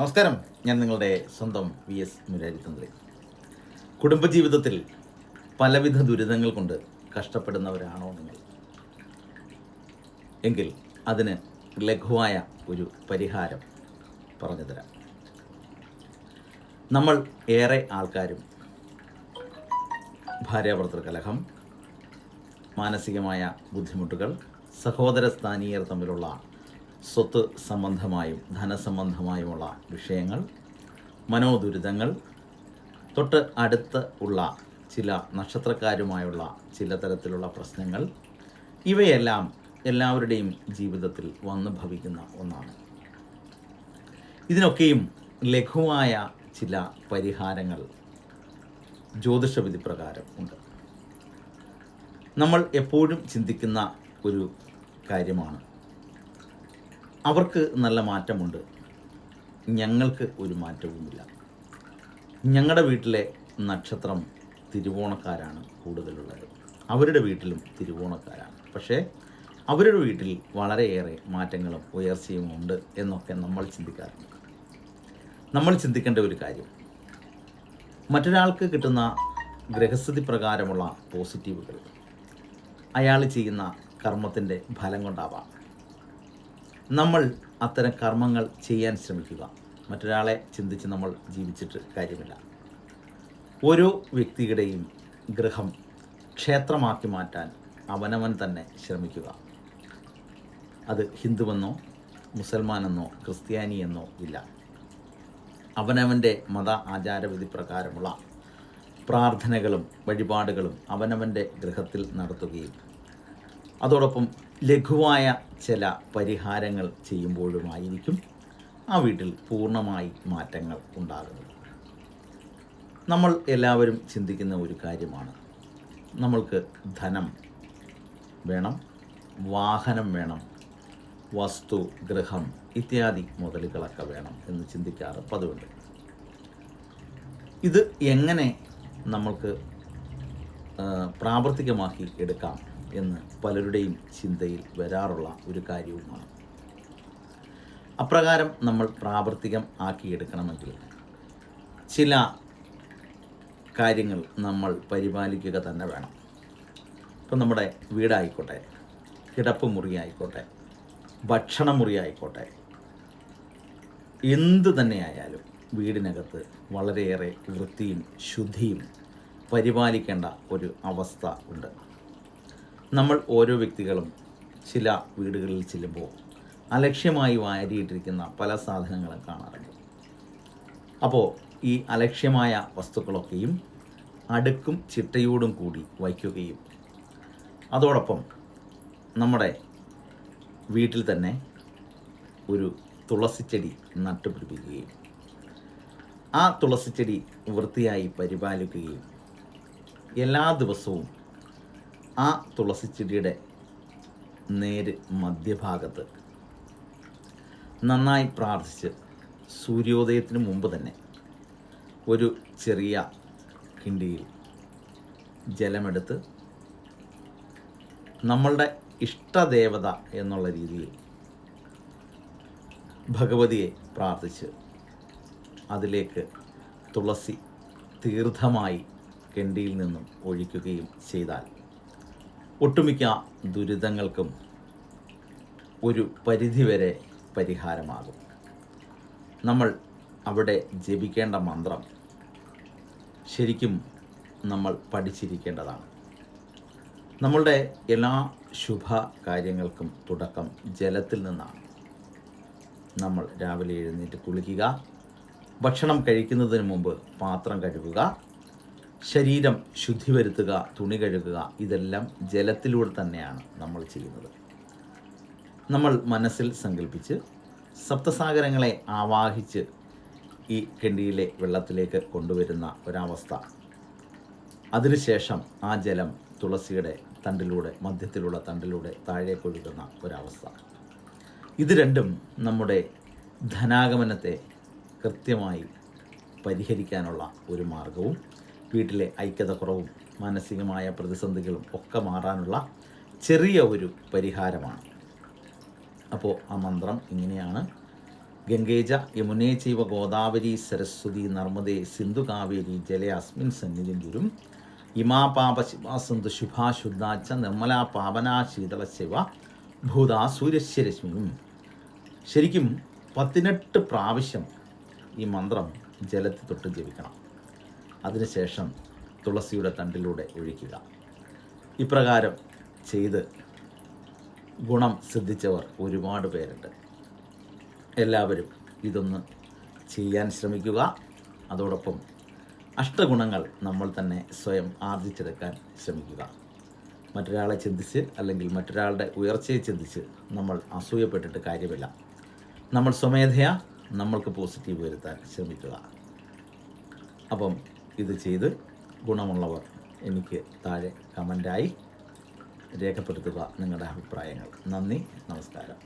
നമസ്കാരം. ഞാൻ നിങ്ങളുടെ സ്വന്തം VS മുരാരിത്തന്ത്രി. കുടുംബജീവിതത്തിൽ പലവിധ ദുരിതങ്ങൾ കൊണ്ട് കഷ്ടപ്പെടുന്നവരാണോ നിങ്ങൾ? എങ്കിൽ അതിന് ലഘുവായ ഒരു പരിഹാരം പറഞ്ഞു തരാം. നമ്മൾ ഏറെ ആൾക്കാരും ഭാര്യാഭർത്തൃ കലഹം, മാനസികമായ ബുദ്ധിമുട്ടുകൾ, സഹോദര സ്ഥാനീയർ തമ്മിലുള്ള സ്വത്ത് സംബന്ധമായും ധനസംബന്ധമായുമുള്ള വിഷയങ്ങൾ, മനോദുരിതങ്ങൾ, തൊട്ട് അടുത്ത് ഉള്ള ചില നക്ഷത്രക്കാരുമായുള്ള ചില തരത്തിലുള്ള പ്രശ്നങ്ങൾ, ഇവയെല്ലാം എല്ലാവരുടെയും ജീവിതത്തിൽ വന്നു ഭവിക്കുന്ന ഒന്നാണ്. ഇതിനൊക്കെയും ലഘുവായ ചില പരിഹാരങ്ങൾ ജ്യോതിഷവിധി പ്രകാരം ഉണ്ട്. നമ്മൾ എപ്പോഴും ചിന്തിക്കുന്ന ഒരു കാര്യമാണ്, അവർക്ക് നല്ല മാറ്റമുണ്ട്, ഞങ്ങൾക്ക് ഒരു മാറ്റവുമില്ല. ഞങ്ങളുടെ വീട്ടിലെ നക്ഷത്രം തിരുവോണക്കാരാണ് കൂടുതലുള്ളത്, അവരുടെ വീട്ടിലും തിരുവോണക്കാരാണ്, പക്ഷേ അവരുടെ വീട്ടിൽ വളരെയേറെ മാറ്റങ്ങളും ഉയർച്ചയും ഉണ്ട് എന്നൊക്കെ നമ്മൾ ചിന്തിക്കാറുണ്ട്. നമ്മൾ ചിന്തിക്കേണ്ട ഒരു കാര്യം, മറ്റൊരാൾക്ക് കിട്ടുന്ന ഗ്രഹസ്ഥിതി പ്രകാരമുള്ള പോസിറ്റീവുകൾ അയാൾ ചെയ്യുന്ന കർമ്മത്തിൻ്റെ ഫലം കൊണ്ടാവാം. നമ്മൾ അത്തരം കർമ്മങ്ങൾ ചെയ്യാൻ ശ്രമിക്കുക. മറ്റൊരാളെ ചിന്തിച്ച് നമ്മൾ ജീവിച്ചിട്ട് കാര്യമില്ല. ഓരോ വ്യക്തിയുടെയും ഗൃഹം ക്ഷേത്രമാക്കി മാറ്റാൻ അവനവൻ തന്നെ ശ്രമിക്കുക. അത് ഹിന്ദുവെന്നോ മുസൽമാനെന്നോ ക്രിസ്ത്യാനിയെന്നോ ഇല്ല. അവനവൻ്റെ മത ആചാരവിധി പ്രകാരമുള്ള പ്രാർത്ഥനകളും വഴിപാടുകളും അവനവൻ്റെ ഗൃഹത്തിൽ നടത്തുകയും അതോടൊപ്പം ലഘുവായ ചില പരിഹാരങ്ങൾ ചെയ്യുമ്പോഴുമായിരിക്കും ആ വീട്ടിൽ പൂർണ്ണമായി മാറ്റങ്ങൾ ഉണ്ടാകുന്നത്. നമ്മൾ എല്ലാവരും ചിന്തിക്കുന്ന ഒരു കാര്യമാണ്, നമ്മൾക്ക് ധനം വേണം, വാഹനം വേണം, വസ്തു, ഗൃഹം ഇത്യാദി മുതലുകളൊക്കെ വേണം എന്ന് ചിന്തിക്കാറ് പതിവുണ്ട്. ഇത് എങ്ങനെ നമ്മൾക്ക് പ്രാവർത്തികമാക്കി എടുക്കാം എന്ന് പലരുടെയും ചിന്തയിൽ വരാറുള്ള ഒരു കാര്യവുമാണ്. അപ്രകാരം നമ്മൾ പ്രാവർത്തികം ആക്കിയെടുക്കണമെങ്കിൽ ചില കാര്യങ്ങൾ നമ്മൾ പരിപാലിക്കുക തന്നെ വേണം. ഇപ്പം നമ്മുടെ വീടായിക്കോട്ടെ, കിടപ്പ് മുറിയായിക്കോട്ടെ, ഭക്ഷണമുറി ആയിക്കോട്ടെ, എന്തു തന്നെയായാലും വീടിനകത്ത് വളരെയേറെ വൃത്തിയും ശുദ്ധിയും പരിപാലിക്കേണ്ട ഒരു അവസ്ഥ ഉണ്ട്. നമ്മൾ ഓരോ വ്യക്തികളും ചില വീടുകളിൽ ചെല്ലുമ്പോൾ അലക്ഷ്യമായി വാരിയിട്ടിരിക്കുന്ന പല സാധനങ്ങളും കാണാറുണ്ട്. അപ്പോൾ ഈ അലക്ഷ്യമായ വസ്തുക്കളൊക്കെയും അടുക്കും ചിട്ടയോടും കൂടി വയ്ക്കുകയും അതോടൊപ്പം നമ്മുടെ വീട്ടിൽ തന്നെ ഒരു തുളസിച്ചെടി നട്ടുപിടിപ്പിക്കുകയും ആ തുളസിച്ചെടി വൃത്തിയായി പരിപാലിക്കുകയും എല്ലാ ദിവസവും ആ തുളസിച്ചെടിയുടെ നേര് മധ്യഭാഗത്ത് നന്നായി പ്രാർത്ഥിച്ച് സൂര്യോദയത്തിന് മുമ്പ് തന്നെ ഒരു ചെറിയ കിണ്ടിയിൽ ജലമെടുത്ത് നമ്മളുടെ ഇഷ്ടദേവത എന്നുള്ള രീതിയിൽ ഭഗവതിയെ പ്രാർത്ഥിച്ച് അതിലേക്ക് തുളസി തീർത്ഥമായി കിണ്ടിയിൽ നിന്നും ഒഴിക്കുകയും ചെയ്താൽ ഒട്ടുമിക്ക ദുരിതങ്ങൾക്കും ഒരു പരിധിവരെ പരിഹാരമാകും. നമ്മൾ അവിടെ ജപിക്കേണ്ട മന്ത്രം ശരിക്കും നമ്മൾ പഠിച്ചിരിക്കേണ്ടതാണ്. നമ്മളുടെ എല്ലാ ശുഭ കാര്യങ്ങൾക്കും തുടക്കം ജലത്തിൽ നിന്നാണ്. നമ്മൾ രാവിലെ എഴുന്നേറ്റ് കുളിക്കുക, ഭക്ഷണം കഴിക്കുന്നതിന് മുമ്പ് പാത്രം കഴുകുക, ശരീരം ശുദ്ധി വരുത്തുക, തുണി കഴുകുക, ഇതെല്ലാം ജലത്തിലൂടെ തന്നെയാണ് നമ്മൾ ചെയ്യുന്നത്. നമ്മൾ മനസ്സിൽ സങ്കല്പിച്ച് സപ്തസാഗരങ്ങളെ ആവാഹിച്ച് ഈ കിണ്ടിയിലെ വെള്ളത്തിലേക്ക് കൊണ്ടുവരുന്ന ഒരവസ്ഥ, അതിനുശേഷം ആ ജലം തുളസിയുടെ തണ്ടിലൂടെ, മധ്യത്തിലുള്ള തണ്ടിലൂടെ താഴേക്കൊഴുകുന്ന ഒരവസ്ഥ, ഇത് രണ്ടും നമ്മുടെ ധനാഗമനത്തെ കൃത്യമായി പരിഹരിക്കാനുള്ള ഒരു മാർഗവും വീട്ടിലെ ഐക്യത കുറവും മാനസികമായ പ്രതിസന്ധികളും ഒക്കെ മാറാനുള്ള ചെറിയ ഒരു പരിഹാരമാണ്. അപ്പോൾ ആ മന്ത്രം ഇങ്ങനെയാണ്: ഗംഗേജ യമുനേ ചൈവ ഗോദാവരി സരസ്വതി നർമ്മദേ സിന്ധു കാവേരി ജലേ അസ്മിൻ സന്നിധിം ഗുരും ഇമാ പാപ ശിവാസന്തു ശുഭാശുദ്ധാച്ച നിർമ്മല പാവനാ ശീതള ശിവ ഭൂതാ സൂര്യശ്യരശ്മിയും. ശരിക്കും 18 പ്രാവശ്യം ഈ മന്ത്രം ജലത്തിൽ തൊട്ട് ജപിക്കണം. അതിനുശേഷം തുളസിയുടെ തണ്ടിലൂടെ ഒഴിക്കുക. ഇപ്രകാരം ചെയ്ത് ഗുണം സിദ്ധിച്ചവർ ഒരുപാട് പേരുണ്ട്. എല്ലാവരും ഇതൊന്ന് ചെയ്യാൻ ശ്രമിക്കുക. അതോടൊപ്പം അഷ്ടഗുണങ്ങൾ നമ്മൾ തന്നെ സ്വയം ആർജിച്ചെടുക്കാൻ ശ്രമിക്കുക. മറ്റൊരാളെ ചിന്തിച്ച് അല്ലെങ്കിൽ മറ്റൊരാളുടെ ഉയർച്ചയെ ചിന്തിച്ച് നമ്മൾ അസൂയപ്പെട്ടിട്ട് കാര്യമില്ല. നമ്മൾ സ്വമേധയാ നമ്മൾക്ക് പോസിറ്റീവ് വരുത്താൻ ശ്രമിക്കുക. അപ്പം ഇത് ചെയ്ത് ഗുണമുള്ളവർ എനിക്ക് താഴെ കമൻ്റായി രേഖപ്പെടുത്തുക നിങ്ങളുടെ അഭിപ്രായങ്ങൾ. നന്ദി, നമസ്കാരം.